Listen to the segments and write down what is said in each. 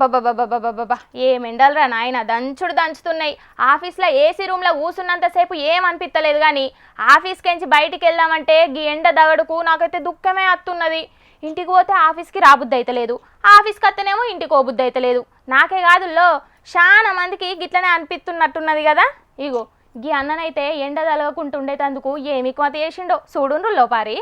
అబ్బబ్బబ్బబ్బబ్బబ్బబ్బా ఏం ఎండలరా నాయన దంచుడు దంచుతున్నాయి. ఆఫీస్లో ఏసీ రూమ్లో కూసున్నంతసేపు ఏం అనిపిస్తలేదు, కానీ ఆఫీస్కించి బయటికి వెళ్దామంటే గీ ఎండ దగడుకు నాకైతే దుఃఖమే అత్తున్నది. ఇంటికి పోతే ఆఫీస్కి రాబుద్ది అయితలేదు, ఆఫీస్కి వస్తేనేమో ఇంటికి పోబుద్ది అయితలేదు. నాకే కాదుల్లో చాలా మందికి గిట్లనే అనిపిస్తున్నట్టున్నది కదా. ఇగో గీ అన్ననైతే ఎండ తలగకుంటుండేటందుకు ఏమి కొత్త చేసిండో చూడుండ్రు లోపారి.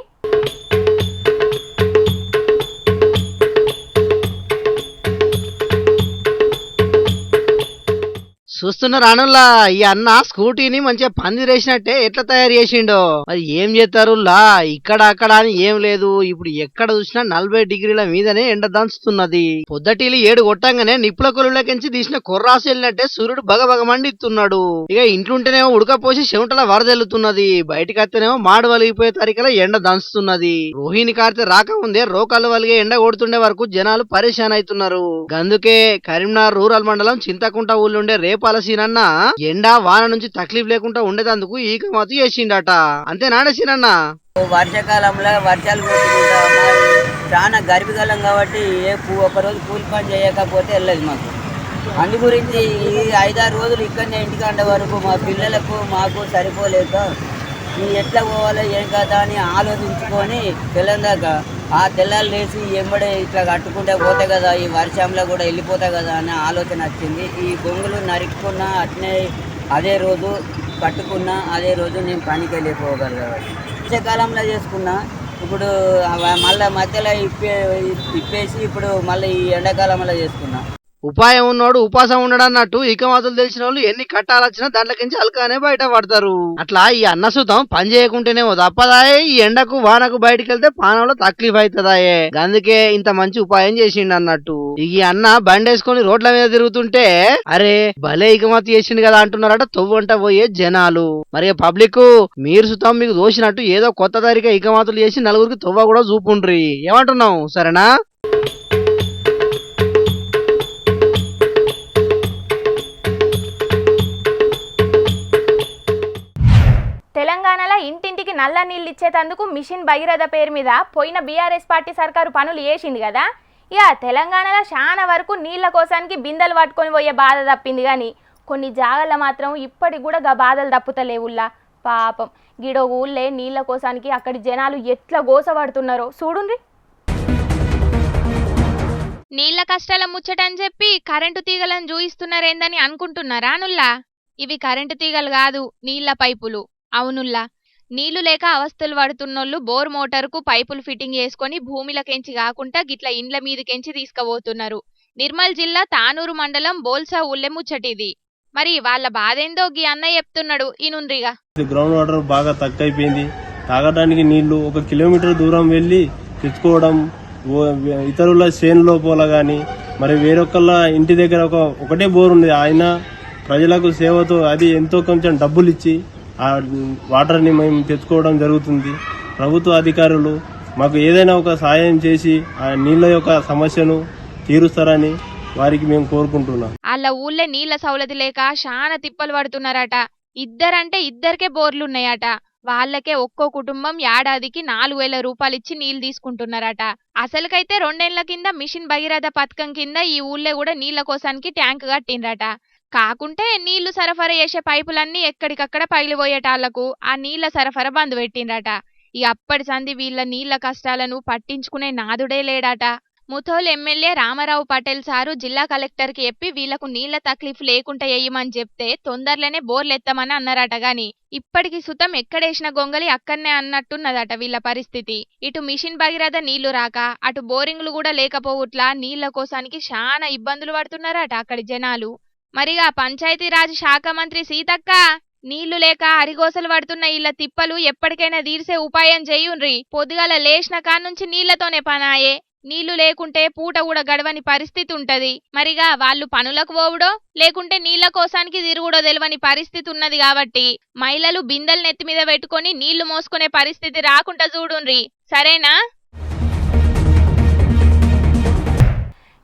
చూస్తున్న రానుల్లా ఈ అన్న స్కూటీని మంచిగా పందిరేసినట్టే ఎట్లా తయారు చేసిండో. మరి ఏం చేస్తారు లా ఇక్కడ అక్కడ అని ఏం లేదు. ఇప్పుడు ఎక్కడ చూసినా 40 డిగ్రీల మీదనే ఎండ దంచుతున్నది. పొద్దటిలు 7 కొట్టంగానే నిప్పుల కొలువులకించి తీసిన కొర్రాసు వెళ్ళినట్టే సూర్యుడు బగబగ మండిస్తున్నాడు. ఇక ఇంట్లుంటేనేమో ఉడకపోసి చెమటల వరదెల్లుతున్నది, బయటికి వస్తేనేమో మాడు వలిగిపోయే తరికల ఎండ దంచుతున్నది. రోహిణి కార్తె రాకముందే రోకలు వలిగే ఎండ కొడుతుండే వరకు జనాలు పరేషాన్ అవుతున్నారు. అందుకే కరీంనగర్ రూరల్ మండలం చింతకుంట ఊళ్ళుండే రేపాల సీనన్న ఎండా వాన నుంచి తక్లీఫ్ లేకుండా ఉండేందుకు ఈ కమాతు చేసిండట. అంతేనాడే సీనన్న? వర్షాకాలంలో వర్షాలు కొట్టుకుంటా చాలా గర్భికాలం కాబట్టి ఒకరోజు కూలి పని చేయకపోతే వెళ్ళదు మాకు. అందు గురించి ఈ 5-6 రోజులు ఇక్కడనే ఇంటికంటే వరకు మా పిల్లలకు మాకు సరిపోలేక ఎట్లా పోవాలో ఏం కదా అని ఆలోచించుకొని తెల్లందాకా ఆ తెల్లాలు లేచి ఎంబడే ఇట్లా కట్టుకుంటే పోతే కదా ఈ వర్షంలో కూడా వెళ్ళిపోతాయి కదా అనే ఆలోచన వచ్చింది. ఈ బొంగులు నరుక్కున్నా అట్నే అదే రోజు కట్టుకున్నా అదే రోజు నేను పనికి వెళ్ళిపోగలను. వర్షాకాలంలో చేసుకున్నా, ఇప్పుడు మళ్ళీ మధ్యలో ఇప్పేసి ఇప్పుడు మళ్ళీ ఈ ఎండాకాలంలో చేసుకున్నా. ఉపాయం ఉన్నోడు ఉపాసం ఉండడు అన్నట్టు ఇకమాతులు తెలిసిన వాళ్ళు ఎన్ని కట్టాలొచ్చినా దాంట్లోకించి అల్కానే బయట పడతారు. అట్లా ఈ అన్నసుతం పని చేయకుంటేనేమో తప్పదాయే, ఈ ఎండకు వానకు బయటికి వెళ్తే పానంలో తక్లీఫ్ అవుతుందాయే. అందుకే ఇంత మంచి ఉపాయం చేసిండు అన్నట్టు. ఈ అన్న బండేసుకొని రోడ్ల మీద తిరుగుతుంటే అరే భలే ఇకమాతి చేసిండు కదా అంటున్నారట తొవ్వంట పోయే జనాలు. మరి పబ్లిక్ మీరు సుతం మీకు దోసినట్టు ఏదో కొత్త తరిక ఇకమాతులు చేసి నలుగురికి తొవ్వ కూడా చూపుండ్రి. ఏమంటున్నావు? సరేనా? తెలంగాణలో ఇంటింటికి నల్ల నీళ్ళు ఇచ్చేటందుకు మిషన్ భగీరథ పేరు మీద పోయిన బీఆర్ఎస్ పార్టీ సర్కారు పనులు చేసింది కదా. ఇక తెలంగాణలో చాలా వరకు నీళ్ల కోసానికి బిందెలు పట్టుకొని పోయే బాధ తప్పింది, కానీ కొన్ని జాగాల్లో మాత్రం ఇప్పటికి కూడా గా బాధలు తప్పుతలేవుల్లా. పాపం గిడో ఊళ్ళే నీళ్ల కోసానికి అక్కడి జనాలు ఎట్లా గోసపడుతున్నారో చూడుండ్రి. నీళ్ల కష్టాల ముచ్చటని చెప్పి కరెంటు తీగలను చూయిస్తున్నారేందని అనుకుంటున్నారా నుల్లా? ఇవి కరెంటు తీగలు కాదు, నీళ్ల పైపులు. అవునుల్లా, నీళ్లు లేక అవస్థలు పడుతున్నోళ్ళు బోర్ మోటార్కు పైపులు ఫిట్టింగ్ చేసుకొని భూమిలకెంచి కాకుండా గిట్ల ఇండ్ల మీదకెంచి తీసుకుపోతున్నారు. నిర్మల్ జిల్లా తానూరు మండలం బోల్సా ఊళ్ళే ముచ్చటిది. మరి వాళ్ళ బాధేందో గీ అన్న చెప్తున్నాడు ఈనుండ్రిగా. గ్రౌండ్ వాటర్ బాగా తక్కువైపోయింది. తాగడానికి నీళ్లు 1 కిలోమీటర్ దూరం వెళ్లి తెచ్చుకోవడం, ఇతరుల చేనులో పోల గాని మరి వేరొకళ్ళ ఇంటి దగ్గర ఒకటే బోర్ ఉంది. ఆయన ప్రజలకు సేవతో అది ఎంతో కొంచెం డబ్బులు ఇచ్చి ఆ వాటర్ని మేము తెచ్చుకోవడం జరుగుతుంది. ప్రభుత్వ అధికారులు మాకు ఏదైనా ఒక సాయం చేసి ఆ నీళ్ల యొక్క సమస్యను తీరుస్తారని వారికి మేము కోరుకుంటున్నాం. వాళ్ళ ఊళ్ళే నీళ్ల సౌలతి లేక చాలా తిప్పలు పడుతున్నారట. ఇద్దరికే బోర్లున్నాయట. వాళ్ళకే ఒక్కో కుటుంబం ఏడాదికి 4,000 రూపాయలు ఇచ్చి నీళ్లు తీసుకుంటున్నారట. అసలుకైతే 2 ఏళ్ల కింద మిషన్ భగీరథ పథకం కింద ఈ ఊళ్ళే కూడా నీళ్ల కోసానికి ట్యాంక్ కట్టిండ్రట. కాకుంటే నీళ్లు సరఫరా చేసే పైపులన్నీ ఎక్కడికక్కడ పగిలిపోయేటాళ్లకు ఆ నీళ్ల సరఫరా బంద్ పెట్టిండ్రట. ఈ అప్పటి సంధి వీళ్ళ నీళ్ల కష్టాలను పట్టించుకునే నాదుడే లేడాట. ముథోల్ ఎమ్మెల్యే రామారావు పటేల్ సారు జిల్లా కలెక్టర్కి చెప్పి వీళ్లకు నీళ్ల తక్లీఫ్ లేకుండా వేయమని చెప్తే తొందరలోనే బోర్లెత్తమని అన్నారట. గాని ఇప్పటికి సుతం ఎక్కడేసిన గొంగలి అక్కడనే అన్నట్టున్నదట వీళ్ళ పరిస్థితి. ఇటు మిషన్ భగీరథ నీళ్లు రాక అటు బోరింగ్లు కూడా లేకపోవట్లా నీళ్ల కోసానికి చాలా ఇబ్బందులు పడుతున్నారట అక్కడి జనాలు. మరిగా పంచాయతీరాజ్ శాఖ మంత్రి సీతక్క, నీళ్లు లేక అరిగోసలు పడుతున్న ఇళ్ల తిప్పలు ఎప్పటికైనా తీర్చే ఉపాయం చేయుండ్రి. పొద్దుగాల లేచిన కానుంచి నీళ్లతోనే పనాయే. నీళ్లు లేకుంటే పూట కూడా గడవని పరిస్థితి ఉంటది. మరిగా వాళ్ళు పనులకు పోవుడో లేకుంటే నీళ్ల కోసానికి తిరుగుడో తెలియని పరిస్థితి ఉన్నది. కాబట్టి మహిళలు బిందెలు నెత్తి మీద పెట్టుకొని నీళ్లు మోసుకునే పరిస్థితి రాకుండా చూడుండ్రి. సరేనా?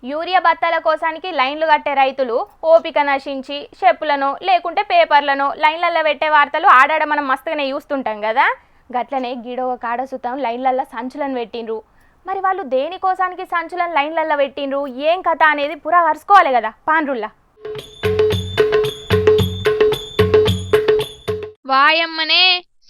యూరియా బత్తాల కోసానికి లైన్లు కట్టే రైతులు ఓపిక నశించి చెప్పులను లేకుంటే పేపర్లను లైన్లలో పెట్టే వార్తలు ఆడాడ మనం మస్తుగానే చూస్తుంటాం కదా. గట్లనే గిడవ కాడ సుతం లైన్లల్లో సంచులను పెట్టిండ్రు. మరి వాళ్ళు దేనికోసానికి సంచులను లైన్లల్లో పెట్టిండ్రు ఏం కథ అనేది పురా అరుచుకోవాలి కదా పాండ్రుల్లా. వాయమ్మనే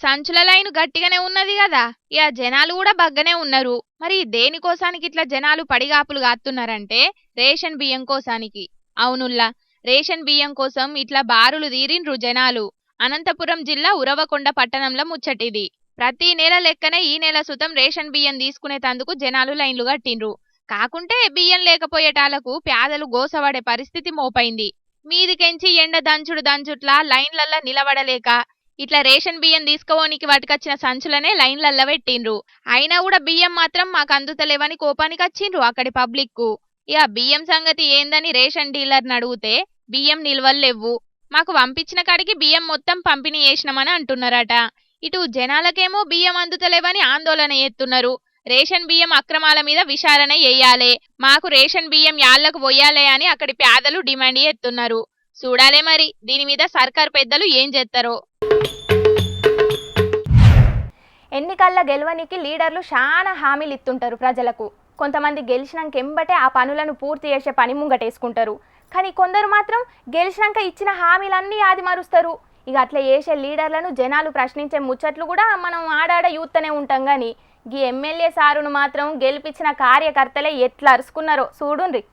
సంచుల లైను గట్టిగానే ఉన్నది కదా, ఇక జనాలు కూడా బగ్గనే ఉన్నారు. మరి దేనికోసానికి ఇట్లా జనాలు పడిగాపులు కాస్తున్నారంటే రేషన్ బియ్యం కోసానికి. అవునుల్లా, రేషన్ బియ్యం కోసం ఇట్లా బారులు తీరిండ్రు జనాలు. అనంతపురం జిల్లా ఉరవకొండ పట్టణంలో ముచ్చటిది. ప్రతి నెల లెక్కనే ఈ నెల సుతం రేషన్ బియ్యం తీసుకునేటందుకు జనాలు లైన్లు కట్టిండ్రు. కాకుంటే బియ్యం లేకపోయేటాలకు పేదలు గోసపడే పరిస్థితి మోపైంది. మీదికెంచి ఎండ దంచుట్లా లైన్లల్లా నిలబడలేక ఇట్లా రేషన్ బియ్యం తీసుకోవడానికి పట్టుకొచ్చిన సంచులనే లైన్లల్లా పెట్టిండ్రు. అయినా కూడా బియ్యం మాత్రం మాకు అందుతలేవని కోపానికి వచ్చిండ్రు అక్కడి పబ్లిక్ కు. ఇక బియ్యం సంగతి ఏందని రేషన్ డీలర్ని అడిగితే బియ్యం నిల్వల్లేవ్వు, మాకు పంపించిన కాడికి బియ్యం మొత్తం పంపిణీ చేసినామని అంటున్నారట. ఇటు జనాలకేమో బియ్యం అందుతలేవని ఆందోళన చేస్తున్నారు. రేషన్ బియ్యం అక్రమాల మీద విచారణ చేయాలే, మాకు రేషన్ బియ్యం యాళ్లకు పోయాలే అని అక్కడి పేదలు డిమాండ్ చేస్తున్నారు. చూడాలే మరి దీని మీద సర్కార్ పెద్దలు ఏం చేస్తారో. ఎన్నికల్లో గెలవనికి లీడర్లు చాలా హామీలు ఇస్తుంటారు ప్రజలకు. కొంతమంది గెలిచినాక ఎంబటే ఆ పనులను పూర్తి చేసే పని ముంగటేసుకుంటారు. కానీ కొందరు మాత్రం గెలిచినాక ఇచ్చిన హామీలన్నీ ఆది మరుస్తారు. ఇక అట్లా చేసే లీడర్లను జనాలు ప్రశ్నించే ముచ్చట్లు కూడా మనం ఆడాడ యూత్తనే ఉంటాం. కానీ ఈ ఎమ్మెల్యే సారును మాత్రం గెలిపించిన కార్యకర్తలే ఎట్లా అరుచుకున్నారో చూడుండ్రి.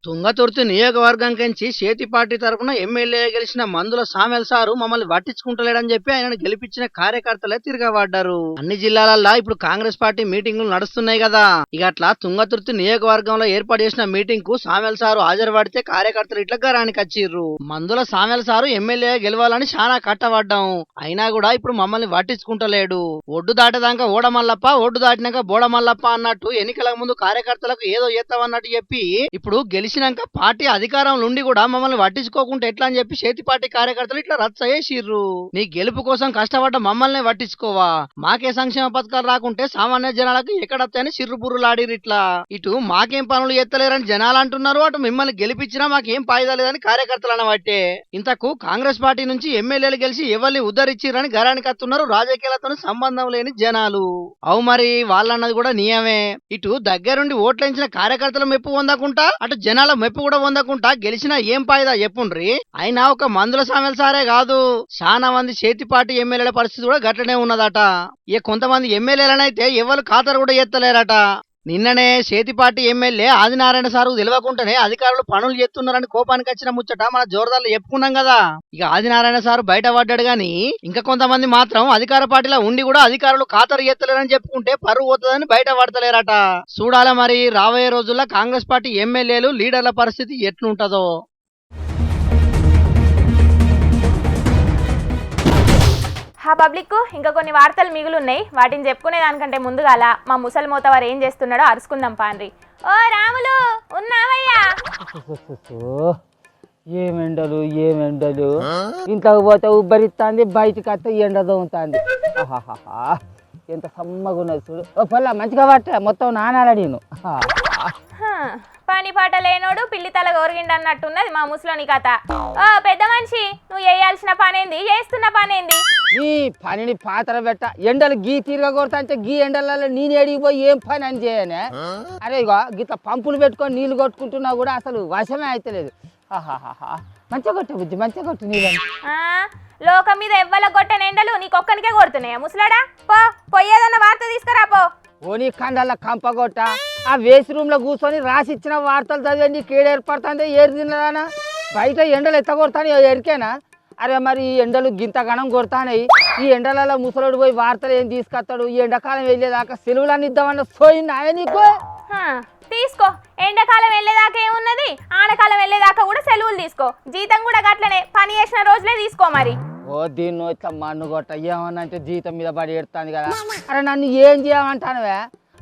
తుంగతుర్తి నియోజకవర్గం కంచి చేతి పార్టీ తరఫున ఎమ్మెల్యే గెలిచిన మందుల సామెల్ సారు మమ్మల్ని పట్టించుకుంటలేడని చెప్పి ఆయన గెలిపించిన కార్యకర్తలే తిరగబడ్డారు. అన్ని జిల్లాలల్లో ఇప్పుడు కాంగ్రెస్ పార్టీ మీటింగులు నడుస్తున్నాయి కదా. ఇక అట్లా తుంగతుర్తి నియోజకవర్గంలో ఏర్పాటు చేసిన మీటింగ్ కు సామెల్ సారు హాజరు పడితే కార్యకర్తలు ఇట్లా గరానికి వచ్చిర్రు. మందుల సామెల్ సారు ఎమ్మెల్యే గెలవాలని చాలా కట్టబడ్డాం, అయినా కూడా ఇప్పుడు మమ్మల్ని పట్టించుకుంటలేడు. ఒడ్డు దాటదాకా ఓడమల్లప్ప, ఒడ్డు దాటినాక బోడమల్లప్ప అన్నట్టు ఎన్నికల ముందు కార్యకర్తలకు ఏదో చేస్తామన్నట్టు చెప్పి ఇప్పుడు గెలిచినాక పార్టీ అధికారంలో ఉండి కూడా మమ్మల్ని పట్టించుకోకుండా ఎట్లా అని చెప్పి చేతి పార్టీ కార్యకర్తలు ఇట్లా రచ్చ చేసిర్రు. నీ గెలుపు కోసం కష్టపడ్డ మమ్మల్ని పట్టించుకోవా, మాకే సంక్షేమ పథకాలు రాకుంటే సామాన్య జనాలకు ఎక్కడొస్తాయని సిర్రుపుర్రులాడిరు. ఇట్లా ఇటు మాకేం పనులు ఎత్తలేరని జనాలు అంటున్నారు, అటు మిమ్మల్ని గెలిపించినా మాకేం ఫాయిదా లేదని కార్యకర్తలు అనబట్టే. ఇంతకు కాంగ్రెస్ పార్టీ నుంచి ఎమ్మెల్యేలు గెలిచి ఎవరిని ఉద్ధరించిరని గరానికి వస్తున్నారు రాజకీయాలతో సంబంధం లేని జనాలు. అవు మరి వాళ్ళన్నది కూడా నియమే. ఇటు దగ్గరుండి ఓట్లేంచిన కార్యకర్తల మెప్పు పొందకుండా అటు జనాల మెప్పు కూడా పొందకుండా గెలిచినా ఏం ఫాయిదా చెప్పుండ్రి. అయినా ఒక మందుల సామెల్ సారే కాదు, చాలా మంది చేతి పార్టీ ఎమ్మెల్యేల పరిస్థితి కూడా గట్లనే ఉన్నదట. ఇక కొంతమంది ఎమ్మెల్యేలనైతే ఎవరు ఖాతరు కూడా ఎత్తలేరట. నిన్ననే చేతి పార్టీ ఎమ్మెల్యే ఆదినారాయణ సారు తెలియకుండానే అధికారులు పనులు చేస్తున్నారని కోపానికి వచ్చిన ముచ్చట మన జోరదార్లు చెప్పుకున్నాం కదా. ఇక ఆదినారాయణ సారు బయటపడ్డాడు గాని ఇంకా కొంతమంది మాత్రం అధికార పార్టీలో ఉండి కూడా అధికారులు ఖాతరు ఎత్తలేరని చెప్పుకుంటే పరువు పోతుందని బయట పడతలేరట. చూడాలి మరి రాబోయే రోజుల్లో కాంగ్రెస్ పార్టీ ఎమ్మెల్యేలు లీడర్ల పరిస్థితి ఎట్లుంటదో. ఆ పబ్లిక్ ఇంకా కొన్ని వార్తలు మిగులున్నాయి, వాటిని చెప్పుకునే దానికంటే ముందుగాల మా ముసలి మోతవారు ఏం చేస్తున్నాడో అరుచుకుందాం పాండ్రి. ఓ రాములు ఉన్నావయ్యా? ఏమెండలు ఇంట్లోకి పోతే ఉబ్బరిస్తుంది, బయటకు వస్తే ఎండ దొంగతుంది. ఎంత సమ్మగా ఉన్నది చూడు. ఓ పొల్ల మంచిగా పట్ట మొత్తం నానాల నేను. పని పాట లేనోడు పిల్లి తల గోరిగిండి అన్నట్టున్నది మా ముసలోని కథ. ఓ పెద్ద మనిషి, నువ్వు చేయాల్సిన పనేంది, చేస్తున్న పనేంది? ఈ పనిని పాత్ర పెట్ట ఎండలు గీ తీరుగా కొడతా అంటే గీ ఎండలలో నేను ఎడిగిపోయి ఏం పని అని చేయనే. అరే ఇగో గిట్లా పంపులు పెట్టుకొని నీళ్లు కొట్టుకుంటున్నా కూడా అసలు వశమే అయితలేదు. మంచిగా కొట్టే బుద్ధి, మంచిగా కొట్టు నీళ్ళని. లోకం మీద ఎవ్వల కొట్టని ఎండలు నీకొక్కనికే కొడుతున్నాయా ముసలాడా? పోయేదన్న వార్త తీసుకురా పో. ఓ నీ కండల్లో కంప కొట్ట, ఆ వేసి రూమ్ లో కూర్చొని రాసిచ్చిన వార్తలు చదివండి కేడు ఏర్పడుతుంది. ఏరు తిన్నదానా? బయట ఎండలు ఎత్త కొడతాను ఎరికేనా? అరే మరి ఈ ఎండలు గింత గణం కొడతానయి, ఈ ఎండలలో ముసలోడు పోయి వార్తలు ఏం తీసుకొస్తాడు? ఈ ఎండాకాలం వెళ్ళేదాకా సెలవులన్నీ ఇద్దామన్న సోయింది ఆయన నీకు. తీసుకో, ఎండాకాలం వెళ్ళేదాకా ఏమున్నది, ఆనకాలం వెళ్ళేదాకా కూడా సెలవులు తీసుకో. జీతం కూడా గట్లనే, పని చేసిన రోజులే తీసుకో మరి. ఓ దీన్ని ఇట్లా మన్ను కొట్ట ఏమన్నా అంటే జీతం మీద పడి ఎడుతుంది కదా. అరే నన్ను ఏం చేయమంటానువే?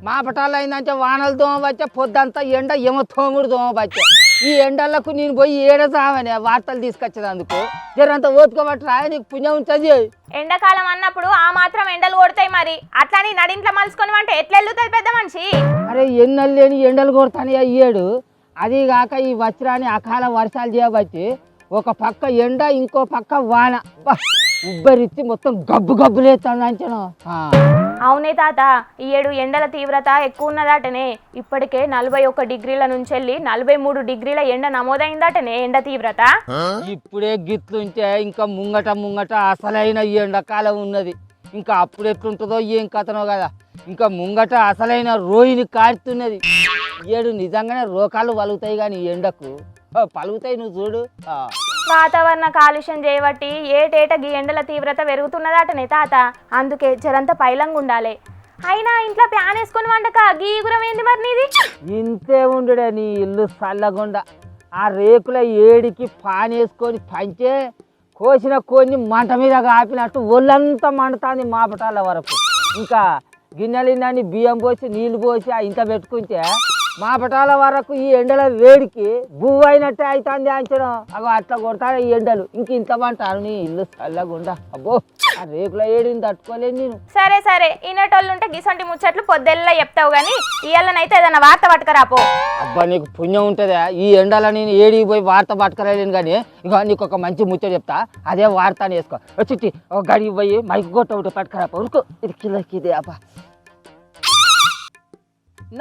మా పటాలు అయిందంటే వానలు దోమ వచ్చే, పొద్దంతా ఎండ ఏమో తోముడు దోమ వచ్చే. ఈ ఎండలకు నేను పోయి ఏడతామనే వార్తలు తీసుకొచ్చేదందుకు జరంతా ఓతుకోబట్టి రాయ, నీకు పుణ్యం ఉంటుంది. ఎండాకాలం అన్నప్పుడు ఆ మాత్రం ఎండలు కొడతాయి మరి, అట్లని నడింట్లో మలుసుకొని అంటే ఎట్లా వెళ్తుంది పెద్ద మనిషి? అరే ఎన్నెళ్ళు లేని ఎండలు కొడతాను అయ్యాడు. అది కాక ఈ వస్త్రాన్ని అకాల వర్షాలు చేయబట్టి ఒక పక్క ఎండ ఇంకో పక్క వాన ఉబ్బరిచ్చి మొత్తం గబ్బు గబ్బులేస్తాను అంచనా. అవునే తాత, ఈ ఏడు ఎండల తీవ్రత ఎక్కువ ఉన్నదాటనే. ఇప్పటికే 41 డిగ్రీల నుంచి వెళ్ళి 43 డిగ్రీల ఎండ నమోదైందటనే ఎండ తీవ్రత. ఇప్పుడే గిట్లుంటే ఇంకా ముంగట అసలైన ఈ ఎండాకాలం ఉన్నది. ఇంకా అప్పుడు ఎట్లుంటుందో ఏం కథనో కదా. ఇంకా ముంగట అసలైన రోహిణి కారుతున్నది. ఏడు నిజంగానే రోకాలు పలుగుతాయి కానీ ఎండకు పలుగుతాయి, నువ్వు చూడు. వాతావరణ కాలుష్యం చేయబట్టి ఏటేట గీ ఎండల తీవ్రత పెరుగుతున్నదాటనే తాత. అందుకే జరంతా పైలంగా ఉండాలి. అయినా ఇంట్లో ప్యాన్ వేసుకొని వండక గీగురం ఏంది మరి నీది? ఇంతే ఉండుడే నీ ఇల్లు చల్లగుండ. ఆ రేకుల ఏడికి పాన్ వేసుకొని పంచే కోసిన కొన్ని మంట మీద కాపినట్టు ఒళ్ళంతా మండుతుంది మాపటాల వరకు. ఇంకా గిన్నెలిన్నని బియ్యం పోసి నీళ్లు పోసి ఇంత పెట్టుకుంటే మాపటాల వరకు ఈ ఎండల వేడికి బువ్వు అయినట్టే అవుతుంది అంచనా. అగో అట్లా కొడతాను ఈ ఎండలు. ఇంత మంటారు నీ ఇల్లు చల్లగుండా. అబ్బో ఆ రేకుల ఏడిని తట్టుకోలేను నేను. సరే సరే, ఇన్నటోళ్ళు ఉంటే గిసంటి ముచ్చట్లు పొద్దెల్లా చెప్తావు గానీ ఇయ్యాలనైతే ఏదైనా వార్త పట్టుకరాపో. అబ్బా నీకు పుణ్యం ఉంటుందా? ఈ ఎండల నేను ఏడికి పోయి వార్త పట్టుకరాలేను కానీ ఇక నీకు ఒక మంచి ముచ్చట చెప్తా, అదే వార్త అని వేసుకో. వచ్చి ఒక గడికి పోయి మైక్ గొట్ట ఒకటి పట్టుకరాపో. ఉరుకు ఇది కిలోకిదే అబ్బా.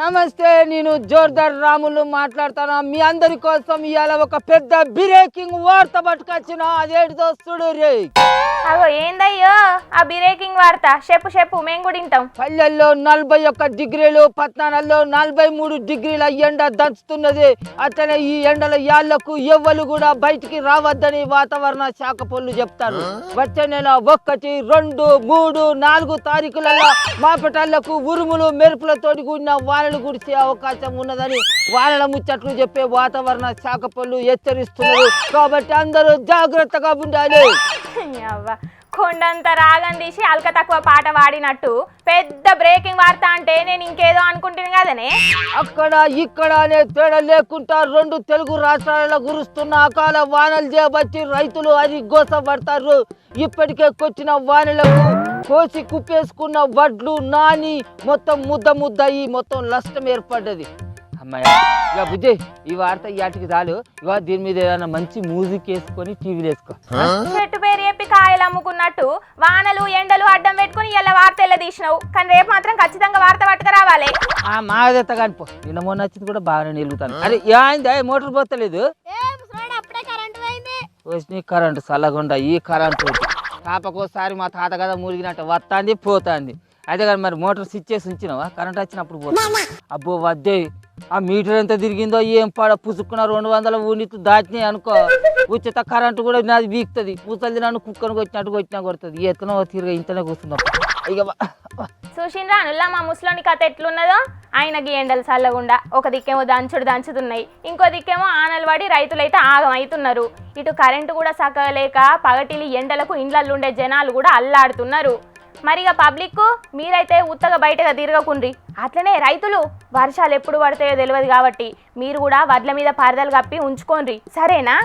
నమస్తే, నేను జోర్దార్ రాములు మాట్లాడతాను. మీ అందరి కోసం ఇవాళ ఒక పెద్ద బ్రేకింగ్ వార్త పట్టుకొచ్చిన. అదేంటిదో చూడు రే. అగో ఏందయ్యో ఆ బ్రేకింగ్ వార్త? చెప్పు మేము కూడా వింటాం. పల్లెల్లో 41 డిగ్రీలు, పట్టణాల్లో 43 డిగ్రీల ఎండ దంచుతున్నది. అట్లనే ఈ ఎండల యాళ్లకు ఎవ్వరు కూడా బయటికి రావద్దని వాతావరణ శాఖ పోళ్ళు చెప్తారు. వచ్చే నెల 1, 2, 3, 4 తారీఖులలో మాపటాళ్లకు ఉరుములు మెరుపులతోటి కూడిన వానలు కురిసే అవకాశం ఉన్నదని వానల ముచ్చట్లు చెప్పే వాతావరణ శాఖ పోళ్ళు హెచ్చరిస్తున్నారు. కాబట్టి అందరూ జాగ్రత్తగా ఉండాలి. కొండంత రాగం తీసి అల్క తక్కువ పాట వాడినట్టు పెద్ద బ్రేకింగ్ వార్త అంటే నేను ఇంకేదో అనుకుంటున్నాను కదనే. అక్కడ ఇక్కడ అనే తేడా లేకుండా 2 తెలుగు రాష్ట్రాలలో కురుస్తున్న అకాల వానలు చేపట్టి రైతులు అది గోసపడతారు. ఇప్పటికే కొచ్చిన వానలకు కోసి కుప్పేసుకున్న వడ్లు నాని మొత్తం ముద్ద అయ్యి మొత్తం నష్టం ఏర్పడ్డది. అమ్మాయి ఇక బుజ్జి ఈ వార్త ఇవాటికి చాలు. ఇక దీని మీద ఏదైనా మంచి మ్యూజిక్ వేసుకొని టీవీలో వేసుకో. చెట్టు పేరు చెప్పి కాయలు అమ్ముకున్నట్టు వానలు ఎండలు అడ్డం పెట్టుకుని ఇలా వార్త ఎలా తీసినావు, కానీ రేపు మాత్రం ఖచ్చితంగా వార్త పట్టుకురావాలి. మాదెత్త కానిపో, నిన్న మొన్న వచ్చింది కూడా బాగానే నిలుగుతాను. అరే ఏంది మోటార్ పోతలేదు? కరెంటు చల్లకుండా ఈ కరెంటు కాపకోసారి మా తాత కదా మురిగినట్టు వస్తుంది పోతుంది. అదే కానీ మరి మోటార్ స్విచ్ చేసి ఉంచినావా? కరెంట్ వచ్చినప్పుడు పోతుంది. అబ్బో వద్దే, ఆ మీటర్ ఎంత తిరిగిందో ఏం పడ పుసుక్కున్న 200 యూనిట్లు దాటినాయి అనుకో, ఉచిత కరెంటు కూడా నాది వీక్తుంది. పూసలు నన్ను కుక్కను కొట్టినట్టు కొట్టినా కొడుతుంది. ఎట్లనో తిరిగి ఇంతనే కూర్చుందా. ఇక చూసిండ్రా అనుల్లా మా ముసలోని కథ ఎట్లున్నదో. ఆయనకి ఎండలు చల్లగుండా ఒక దిక్కేమో దంచుతున్నాయి, ఇంకో దిక్కేమో ఆనలు పడి రైతులైతే ఆగం అవుతున్నారు. ఇటు కరెంటు కూడా సక్కలేక పగటిలి ఎండలకు ఇండ్లల్లో ఉండే జనాలు కూడా అల్లాడుతున్నారు. మరిగా పబ్లిక్ మీరైతే ఉత్తగా బయటగా తిరగకుండ్రి. అట్లనే రైతులు వర్షాలు ఎప్పుడు పడతాయో తెలియదు కాబట్టి మీరు కూడా వడ్ల మీద పరదలు కప్పి ఉంచుకోండి, సరేనా?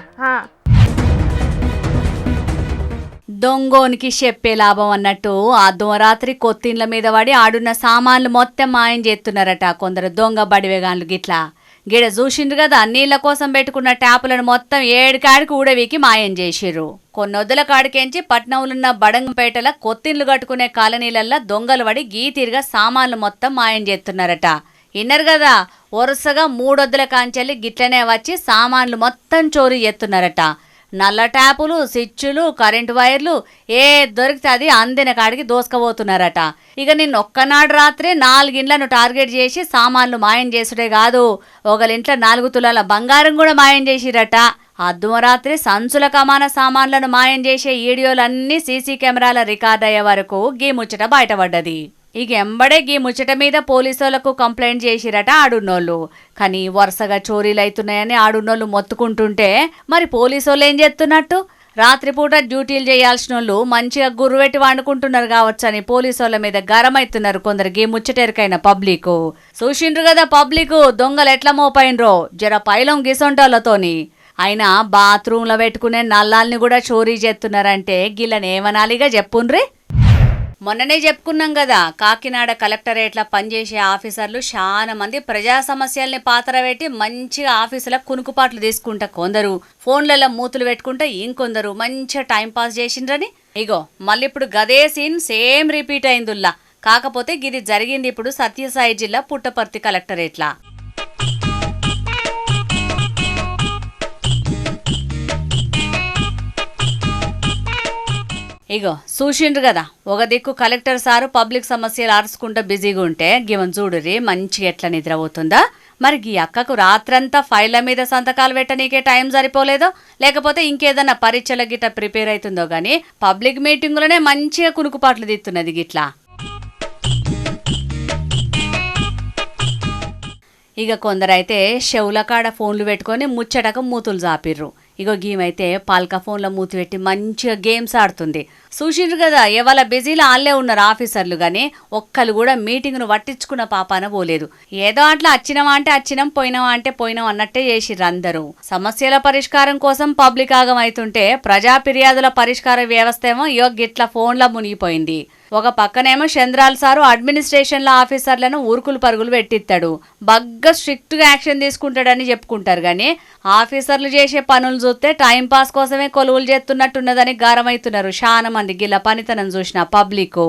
దొంగోనికి చెప్పే లాభం అన్నట్టు ఆ దోరాత్రి కొత్తిండ్ల మీద పడి ఆడున్న సామాన్లు మొత్తం మాయం చేస్తున్నారట కొందరు దొంగ బడివేగాన్లు. గిట్లా గిడ చూసిండ్రు కదా, నీళ్ల కోసం పెట్టుకున్న ట్యాపులను మొత్తం 7 కాడికి ఊడవీకి మాయం చేసిర్రు. కొన్నొద్దుల కాడికెంచి పట్నంలున్న బడంగపేటల కొత్తిండ్లు కట్టుకునే కాలనీలల్లా దొంగలు పడి గీతీరుగా సామాన్లు మొత్తం మాయం చేస్తున్నారట. ఇన్నరు కదా, వరుసగా 3 వద్దుల కాంచెల్లి గిట్లనే వచ్చి సామాన్లు మొత్తం చోరీ చేస్తున్నారట. నల్ల ట్యాపులు, స్విచ్చులు, కరెంటు వైర్లు ఏ దొరికితే అది అందిన కాడికి దోసుకపోతున్నారట. ఇక నిన్న ఒక్కనాడు రాత్రి 4 ఇండ్లను టార్గెట్ చేసి సామాన్లు మాయం చేసుడే కాదు, ఒకరింట్లో 4 తులాల బంగారం కూడా మాయం చేసిరట. అర్ధరాత్రి సంచుల కమాన సామాన్లను మాయం చేసే వీడియోలన్నీ సీసీ కెమెరాల రికార్డ్ అయ్యే వరకు గీ ముచ్చట బయటపడ్డది. ఇక ఎంబడే గీ ముచ్చట మీద పోలీసులకు కంప్లైంట్ చేసిరట ఆడున్నోళ్ళు. కానీ వరుసగా చోరీలు అవుతున్నాయని ఆడున్నోళ్ళు మొత్తుకుంటుంటే మరి పోలీసోళ్ళు ఏం చేస్తున్నట్టు? రాత్రిపూట డ్యూటీలు చేయాల్సిన వాళ్ళు మంచిగా గుర్రుపెట్టి వండుకుంటున్నారు కావచ్చని పోలీసుల మీద గరమైతున్నారు కొందరు గీ ముచ్చటెరికైన పబ్లిక్. చూసిండ్రు కదా పబ్లిక్ దొంగలు ఎట్లా మోపైనరో జర పైలం గిసొంటోళ్లతోని. అయినా బాత్రూంలో పెట్టుకునే నల్లాల్ని కూడా చోరీ చేస్తున్నారంటే గిళ్ళని ఏమనాలిగా చెప్పుండ్రి. మొన్ననే చెప్పుకున్నాం కదా, కాకినాడ కలెక్టరేట్ల పనిచేసే ఆఫీసర్లు చాలా మంది ప్రజా సమస్యల్ని పాతరబెట్టి మంచిగా ఆఫీసులకు కునుకుపాట్లు తీసుకుంటా కొందరు, ఫోన్లలో మూతులు పెట్టుకుంటా ఇంకొందరు మంచిగా టైం పాస్ చేసిండ్రని. ఇగో మళ్ళీ ఇప్పుడు గదే సీన్ సేమ్ రిపీట్ అయిందిల్లా. కాకపోతే ఇది జరిగింది ఇప్పుడు సత్యసాయి జిల్లా పుట్టపర్తి కలెక్టరేట్లా. ఇగో చూసిండ్రు కదా, ఒక దిక్కు కలెక్టర్ సారు పబ్లిక్ సమస్యలు అరుచుకుంటూ బిజీగా ఉంటే గివన్ చూడురి మంచిగా ఎట్లా నిద్రపోతుందా. మరి ఈ అక్కకు రాత్రంతా ఫైళ్ళ మీద సంతకాలు పెట్టనీకే టైం సరిపోలేదో, లేకపోతే ఇంకేదన్నా పరీక్షల గిట్ట ప్రిపేర్ అవుతుందో గానీ పబ్లిక్ మీటింగులనే మంచిగా కునుకుపాట్లు దిత్తున్నది గిట్లా. ఇక కొందరైతే చెవుల కాడ ఫోన్లు పెట్టుకొని ముచ్చటక మూతులు జాపిర్రు. ఇగో గీమైతే పాల్కా ఫోన్లో మూతి పెట్టి మంచిగా గేమ్స్ ఆడుతుంది. చూసిండ్రు కదా, ఇవాళ బిజీలో ఆళ్లే ఉన్నారు ఆఫీసర్లు గానీ ఒక్కరు కూడా మీటింగ్ను పట్టించుకున్న పాపాన పోలేదు. ఏదో అట్లా వచ్చినావా అంటే వచ్చినాం, పోయినావా అంటే పోయినాం అన్నట్టే చేసిర్రు అందరూ. సమస్యల పరిష్కారం కోసం పబ్లిక్ ఆగం అవుతుంటే ప్రజా ఫిర్యాదుల పరిష్కార వ్యవస్థ ఏమో ఇగో గిట్ల ఫోన్లో మునిగిపోయింది. ఒక పక్కనేమో చంద్రాల్ సారు అడ్మినిస్ట్రేషన్ల ఆఫీసర్లను ఊరుకులు పరుగులు పెట్టిస్తాడు, బగ్గా స్ట్రిక్ట్గా యాక్షన్ తీసుకుంటాడని చెప్పుకుంటారు కానీ ఆఫీసర్లు చేసే పనులు చూస్తే టైంపాస్ కోసమే కొలువులు చేస్తున్నట్టున్నదని గారమవుతున్నారు చాలా మంది గిల్ల పనితనం చూసిన పబ్లిక్.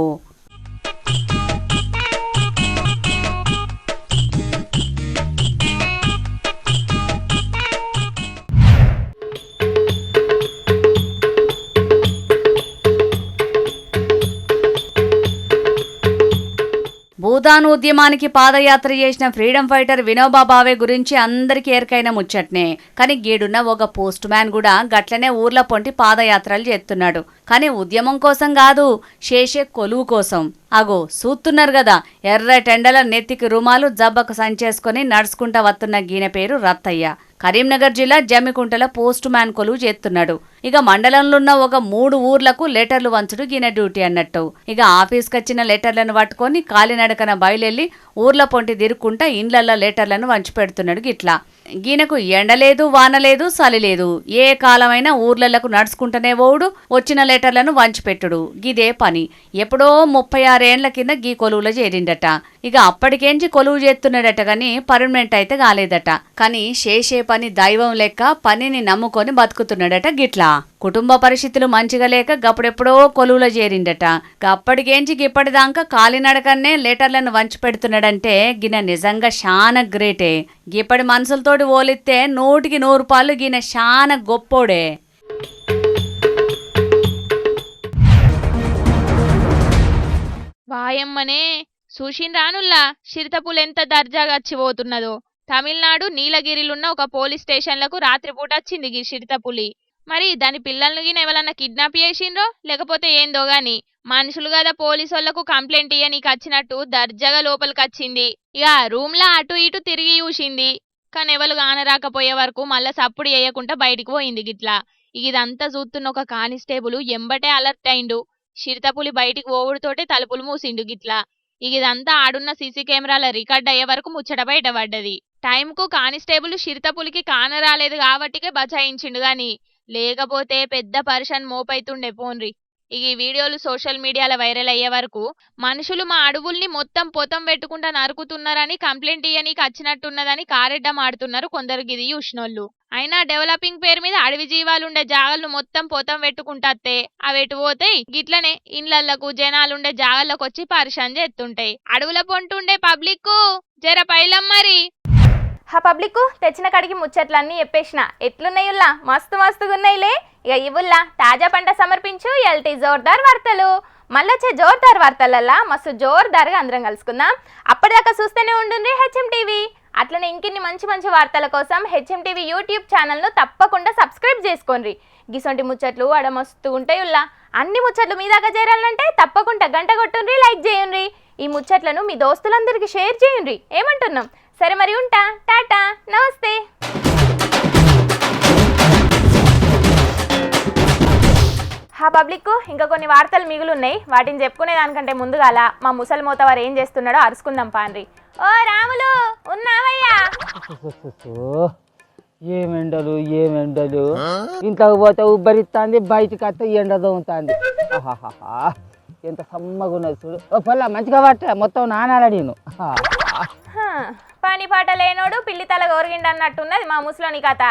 భూదాన్ ఉద్యమానికి పాదయాత్ర చేసిన ఫ్రీడమ్ ఫైటర్ వినోబా భావే గురించి అందరికీ ఎరకైన ముచ్చట్నే. కానీ గీడున్న ఒక పోస్ట్ మ్యాన్ కూడా గట్లనే ఊర్ల పొంటి పాదయాత్రలు చేస్తున్నాడు. కానీ ఉద్యమం కోసం కాదు, చేసే కొలువు కోసం. అగో చూస్తున్నారు కదా, ఎర్ర టెండల నెత్తికి రుమాలు జబ్బకు సంచేసుకొని నడుచుకుంటా వస్తున్న గీన పేరు రత్తయ్య. కరీంనగర్ జిల్లా జమ్మికుంటల పోస్ట్ మ్యాన్ కొలువు చేస్తున్నాడు. ఇక మండలంలో ఉన్న ఒక 3 ఊర్లకు లెటర్లు వంచుడు గీన డ్యూటీ అన్నట్టు. ఇక ఆఫీస్కి వచ్చిన లెటర్లను పట్టుకొని కాలినడకన బయలెళ్ళి ఊర్ల పొంటి తిరుక్కుంటా ఇండ్లల్లో లెటర్లను వంచి పెడుతున్నాడు గిట్లా. గీనకు ఎండలేదు, వానలేదు, చలిలేదు, ఏ కాలమైనా ఊర్లకు నడుచుకుంటూనే పోవుడు, వచ్చిన లెటర్లను వంచిపెట్టుడు గిదే పని. ఎప్పుడో 36 ఏండ్ల కింద గీ కొలువులో చేరిండట. ఇక అప్పటికేంచి కొలువు చేస్తున్నాడట గాని పర్మనెంట్ అయితే కాలేదట. కానీ చేసే పని దైవం లెక్క పనిని నమ్ముకొని బతుకుతున్నాడట గిట్లా. కుటుంబ పరిస్థితులు మంచిగా లేక గప్పుడెప్పుడో కొలువులో చేరిండట. అప్పటికేంచి ఇప్పటిదాకా కాలినడకన్నే లెటర్లను వంచి పెడుతున్నాడంటే గిన నిజంగా చాలా గ్రేటే. ఇప్పటి మనుషులతోటి ఓలిస్తే 100కి 100 రూపాయలు గిన చాలా గొప్పోడే. వాయమ్మనే చూసిండ్రానుల్లా చిరుతపులు ఎంత దర్జాగా వచ్చిపోతున్నదో. తమిళనాడు నీలగిరిలున్న ఒక పోలీస్ స్టేషన్లకు రాత్రిపూట వచ్చింది ఈ చిరుతపులి. మరి దాని పిల్లలను గిన ఎవరన్నా కిడ్నాప్ చేసిండ్రో లేకపోతే ఏందో గాని మనుషులు కదా పోలీసోళ్లకు కంప్లైంట్ ఇయ్యనీకి వచ్చినట్టు దర్జాగా లోపలికి వచ్చింది. ఇక రూమ్ లా అటు ఇటు తిరిగి చూసింది. కానీ ఎవరు కానరాకపోయే వరకు మళ్ళా సప్పుడు చేయకుండా బయటికి పోయింది గిట్లా. ఇదంతా చూస్తున్న ఒక కానిస్టేబుల్ ఎంబటే అలర్ట్ అయిండు. చిరుతపులి బయటికి పోవుడుతోటే తలుపులు మూసిండు గిట్లా. ఇదంతా ఆడున్న సీసీ కెమెరాల రికార్డ్ అయ్యే వరకు ముచ్చట బయటపడ్డది. టైంకు కానిస్టేబుల్ చిరుతపులికి కానరాలేదు కాబట్టికే బచాయించిండు గాని లేకపోతే పెద్ద పరిషన్ మోపైతుండే పోన్రి. ఈ వీడియోలు సోషల్ మీడియాలో వైరల్ అయ్యే వరకు మనుషులు మా అడవుల్ని మొత్తం పొతం పెట్టుకుంటా నరుకుతున్నారని కంప్లైంట్ ఇయ్యనీకి వచ్చినట్టున్నదని కారెడ్డం ఆడుతున్నారు కొందరు గిది చూసినోళ్ళు. అయినా డెవలపింగ్ పేరు మీద అడవి జీవాలుండే జాగలను మొత్తం పొతం పెట్టుకుంటే అవి ఎటు పోతాయి? గిట్లనే ఇండ్లకు జనాలుండే జాగల్లోకి వచ్చి పరిశాన్ చేస్తుంటాయి. అడవుల పొంటుండే పబ్లిక్ జర పైలం మరి. ఆ పబ్లిక్ తెచ్చిన కడికి ముచ్చట్లన్నీ చెప్పేసిన. ఎట్లున్నాయుల్లా? మస్తు మస్తుగున్నాయిలే. ఇక ఇవుల్లా తాజా పంట సమర్పించు ఎల్టీ జోర్దార్ వార్తలు. మళ్ళొచ్చే జోర్దార్ వార్తలల్లా మస్తు జోర్దార్గా అందరం కలుసుకుందాం. అప్పటిదాకా చూస్తూనే ఉండండి హెచ్ఎం టీవీ. అట్లనే ఇంకిన్ని మంచి మంచి వార్తల కోసం హెచ్ఎం టీవీ యూట్యూబ్ ఛానల్ను తప్పకుండా సబ్స్క్రైబ్ చేసుకోండి. గిసొంటి ముచ్చట్లు ఆడ మస్తు ఉంటాయుల్లా. అన్ని ముచ్చట్లు మీ దాకా చేరాలంటే తప్పకుండా గంట కొట్టుండ్రి, లైక్ చేయండి. ఈ ముచ్చట్లను మీ దోస్తులందరికీ షేర్ చేయండి. ఏమంటున్నాం? సరే మరి ఉంటా. టాటా, నమస్తే. హా పబ్లిక్, ఇంకా కొన్ని వార్తలు మిగులున్నాయి. వాటిని చెప్పుకునే దానికంటే ముందుగాల మా ముసలి మోతవారు ఏం చేస్తున్నాడో అరుచుకుందాం పాండ్రి. ఓ రాములు, ఉన్నావయ్యా? ఏమెండలు ఇంట్లోకి పోతే ఉబ్బరిస్తుంది, బయటికి వస్తే ఎండ దొంగతుంది. ఎంత సమ్మగా ఉన్నది చూడు. ఓ పొల్ల మంచిగా పట్ట మొత్తం నానాల నేను. పని పాట లేనోడు పిల్లి తల గోరిగిండి అన్నట్టున్నది మా ముసలోని కథ.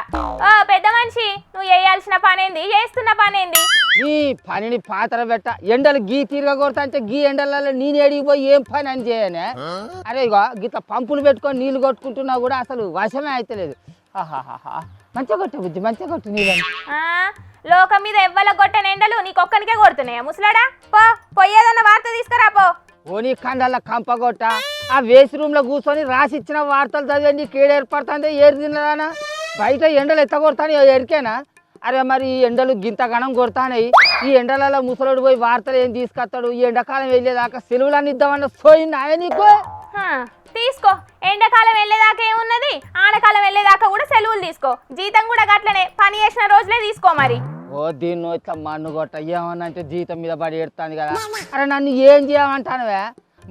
ఓ పెద్ద మనిషి, నువ్వు చేయాల్సిన పనేంది, చేస్తున్న పనేంది? ఈ పనిని పాత్ర పెట్ట ఎండలు గీ తీరుగా కొడతా అంటే గీ ఎండలలో నేను ఎడిగిపోయి ఏం పని అని చేయనే. అరే ఇగో గిట్ల పంపులు పెట్టుకొని నీళ్లు కొట్టుకుంటున్నా కూడా అసలు వశమే అయితలేదు. మంచిగా కొట్టు బుజ్జి, మంచిగా కొట్టు నీళ్ళని. లోకం మీద ఎవ్వల కొట్టని ఎండలు నీకొక్కనికే కొడుతున్నాయా ముసలాడా? పోయేదన్న వార్త తీసుకురా పో. ఓని కండల కంపగొట్ట ఆ వేసి రూమ్ లో కూర్చొని రాసి ఇచ్చిన వార్తలు చదివండి కీడ ఏర్పడుతుంది. ఏరు తిన్నదానా బయట ఎండలు ఎత్తగొడతాను ఎరికేనా? అరే మరి ఈ ఎండలు గింత గణం కొడతానయి. ఈ ఎండలలో ముసలోడు పోయి వార్తలు ఏం తీసుకొస్తాడు? ఈ ఎండాకాలం వెళ్ళేదాకా సెలవులన్నీ ఇద్దామన్న సోయింది ఆయన నీకు. తీసుకో, ఎండాకాలం వెళ్ళేదాకా ఏమున్నది, ఆనకాలం వెళ్ళేదాకా కూడా సెలవులు తీసుకో. జీతం కూడా గట్లనే, పని చేసిన రోజులే తీసుకో మరి. ఓ దీన్ని ఇట్లా మన్ను కొట్ట ఏమన్నా అంటే జీతం మీద పడి ఎడుతుంది కదా. అరే నన్ను ఏం చేయమంటానవే?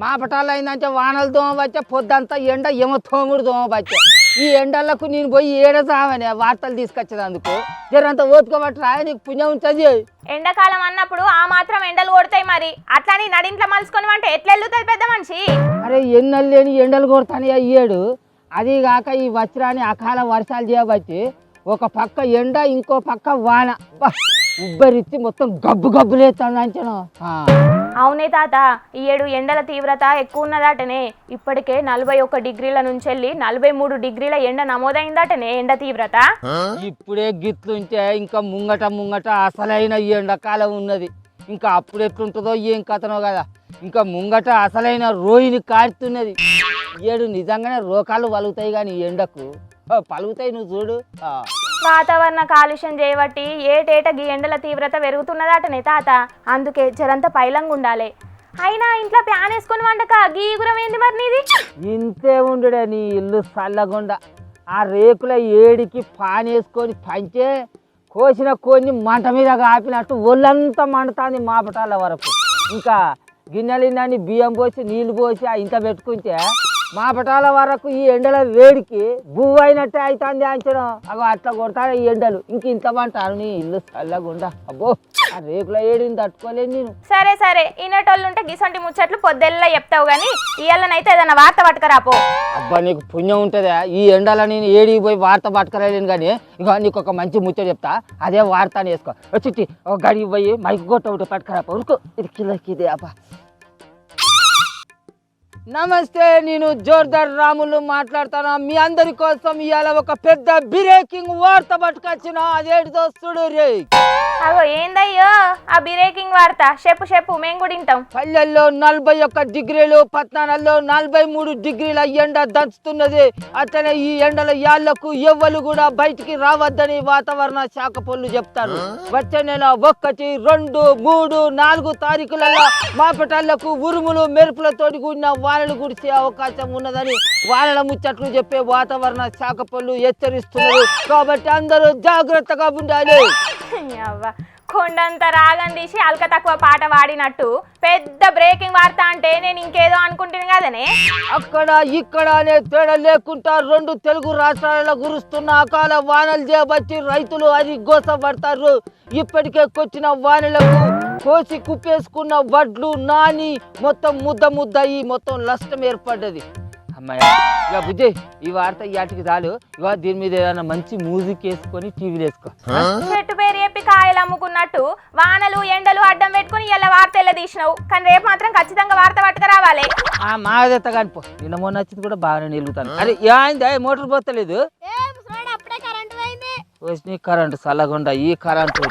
మా పటాలు అయిందంటే వానలు దోమ వచ్చే పొద్దంతా ఎండ ఏమో తోముడు దోమ వచ్చే. ఈ ఎండలకు నేను పోయి ఏడసావనే వార్తలు తీసుకొచ్చేదందుకు. జరంత ఓతుకోబట్టి రాయ నీకు పుణ్యం ఉంటుంది. ఎండాకాలం అన్నప్పుడు ఆ మాత్రం ఎండలు కొడతాయి మరి. అట్లని నడింట్లో మలుసుకొని అంటే ఎట్లా వెళ్తాయి పెద్ద మనిషి? అరే ఎన్నెలు లేని ఎండలు కొడతాను అయ్యాడు. అది కాక ఈ వచ్చిరాని అకాల వర్షాలు చేయబట్టి ఒక పక్క ఎండ ఇంకో పక్క వాన ఉబ్బరిచ్చి మొత్తం గబ్బు గబ్బు లేస్తాను అంచనా. అవునే తాత, ఈ ఏడు ఎండల తీవ్రత ఎక్కువ ఉన్నదాటనే. ఇప్పటికే 41 డిగ్రీల నుంచి వెళ్ళి 43 డిగ్రీల ఎండ నమోదైందటనే ఎండ తీవ్రత. ఇప్పుడే గిట్లుంటే ఇంకా ముంగట అసలైన ఈ ఎండాకాలం ఉన్నది. ఇంకా అప్పుడు ఎట్లుంటుందో ఏం కథనో కదా. ఇంకా ముంగట అసలైన రోహిణి కారుతున్నది. ఏడు నిజంగానే రోకాలు వలుగుతాయి కానీ ఎండకు పలుగుతాయి. నువ్వు చూడు. వాతావరణ కాలుష్యం చేయబట్టి ఏటేట గీ ఎండల తీవ్రత పెరుగుతున్నదాటనే తాత. అందుకే జరంత పైలంగా ఉండాలి. అయినా ఇంట్లో ప్యాన్ వేసుకొని వండక గీగురం ఏంది మరి నీది? ఇంతే ఉండుడే నీ ఇల్లు చల్లగుండా. ఆ రేకుల ఏడికి పాన్ వేసుకొని పంచే కోసిన కొన్ని మంట మీద కాపినట్టు ఒళ్ళంతా మండుతుంది మాపటాల వరకు. ఇంకా గిన్నెలిందని బియ్యం పోసి నీళ్లు పోసి ఇంత పెట్టుకుంటే మా పటాల వరకు ఈ ఎండల వేడికి బువ్వ అయినట్టే అవుతుంది అంచడం. అగో అట్లా కొడతాడు ఈ ఎండలు. ఇంక ఇంత అంటారు నీ ఇల్లు చల్లగుండా. అబ్బో ఆ రేకుల ఏడిని తట్టుకోలేను నేను. సరే సరే, ఇన్నటోళ్ళు ఉంటే గిసంటి ముచ్చట్లు పొద్దెల్లా చెప్తావు గానీ ఇయ్యాలనైతే ఏదైనా వార్త పట్టుకరాపో. అబ్బా నీకు పుణ్యం ఉంటుందా? ఈ ఎండల నేను ఏడికి పోయి వార్త పట్టుకరాలేను కానీ ఇక నీకు ఒక మంచి ముచ్చట చెప్తా. అదే వార్త అని వేసుకో. వచ్చి ఒక గడికి పోయి మైక్ గొట్ట ఒకటి పట్టుకరాపో. ఉరుకు ఇది కిలకిదే. అబ్బా నమస్తే, నేను జోర్దార్ రాములు మాట్లాడతాను. మీ అందరి కోసం ఇవాళ ఒక పెద్ద బ్రేకింగ్ వార్త పట్టుకొచ్చిన. అదేంటిదో చూడు రే. అగో ఏందయ్యో ఆ బ్రేకింగ్ వార్త? చెప్పు మేము కూడా వింటాం. పల్లెల్లో 41 డిగ్రీలు, పట్టణాల్లో 43 డిగ్రీల ఎండ దంచుతున్నది. అట్లనే ఈ ఎండల యాళ్లకు ఎవ్వరు కూడా బయటికి రావద్దని వాతావరణ శాఖ పనులు చెప్తారు. వచ్చే నెల 1, 2, 3, 4 తారీఖులలో మాపటాళ్లకు ఉరుములు మెరుపులతోటి కూడిన వానలు కురిసే అవకాశం ఉన్నదని వానల ముచ్చట్లు చెప్పే వాతావరణ శాఖ పనులు హెచ్చరిస్తున్నారు. కాబట్టి అందరూ జాగ్రత్తగా ఉండాలి. కొండంత రాగం తీసి అల్క తక్కువ పాట వాడినట్టు పెద్ద బ్రేకింగ్ వార్త అంటే నేను ఇంకేదో అనుకుంటున్నాను కదనే. అక్కడ ఇక్కడ అనే తేడా లేకుండా 2 తెలుగు రాష్ట్రాలలో కురుస్తున్న అకాల వానలు చేపట్టి రైతులు అది గోసపడతారు. ఇప్పటికే కొట్టిన వానలకు కోసి కుప్పేసుకున్న వడ్లు నాని మొత్తం ముద్ద అయ్యి మొత్తం నష్టం ఏర్పడ్డది. అమ్మాయి ఇక బుజ్జి ఈ వార్త ఇవాటికి చాలు. ఇక దీని మీద ఏదైనా మంచి మ్యూజిక్ వేసుకొని టీవీలు వేసుకో. చెట్టు పేరు చెప్పి కాయలు అమ్ముకున్నట్టు వానలు ఎండలు అడ్డం పెట్టుకుని ఇలా వార్త ఎలా తీసినావు. కానీ రేపు మాత్రం ఖచ్చితంగా వార్త పట్టుకురావాలి. మాదెత్త కానిపో. నిన్న మొన్న వచ్చింది కూడా బాగానే నిలుగుతాను. అరే ఏంది మోటార్ పోతలేదు? కరెంటు చల్లగుండా ఈ కరెంటు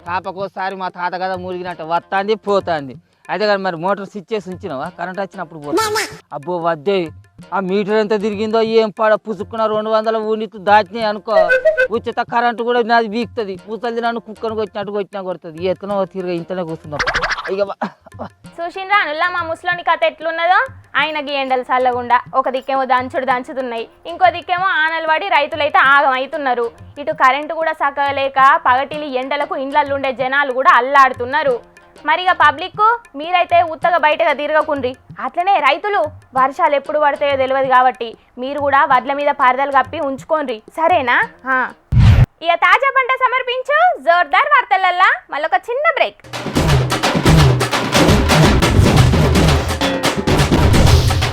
కాపకోసారి మా తాత కదా మురిగినట్టు వస్తుంది పోతుంది. అయితే కానీ మరి మోటార్ స్విచ్ చేసి ఉంచినావా? కరెంట్ వచ్చినప్పుడు పోతుంది. అబ్బో వద్దే ఆ మీటర్ ఎంత తిరిగిందో ఏం పాడ పుసుక్కున్న 200 యూనిట్లు దాటినాయి అనుకో. ఉచిత కరెంటు కూడా నాది బీక్తుంది. పూసలు నన్ను కుక్కను కొట్టినా కొడుతుంది. ఎత్తనో తిరిగి ఇంతనే కూర్చుందా. ఇక చూసిండ్రా అనుల్లా మా ముసలోని కథ ఎట్లున్నదో. ఆయనకి ఎండలు చల్లగుండా ఒక దిక్కేమో దంచుతున్నాయి, ఇంకో దిక్కేమో ఆనలు పడి రైతులైతే ఆగమవుతున్నారు. ఇటు కరెంటు కూడా సక్కలేక పగటిలి ఎండలకు ఇండ్లల్లో ఉండే జనాలు కూడా అల్లాడుతున్నారు. మరిగా పబ్లిక్ మీరైతే ఉత్తగా బయటగా తిరగకుండ్రి. అట్లనే రైతులు వర్షాలు ఎప్పుడు పడతాయో తెలియదు కాబట్టి మీరు కూడా వడ్ల మీద పరదలు కప్పి ఉంచుకోండి, సరేనా? ఇక తాజా పంట సమర్పించు జోర్దార్ వార్తలల్లా మళ్ళొక చిన్న బ్రేక్.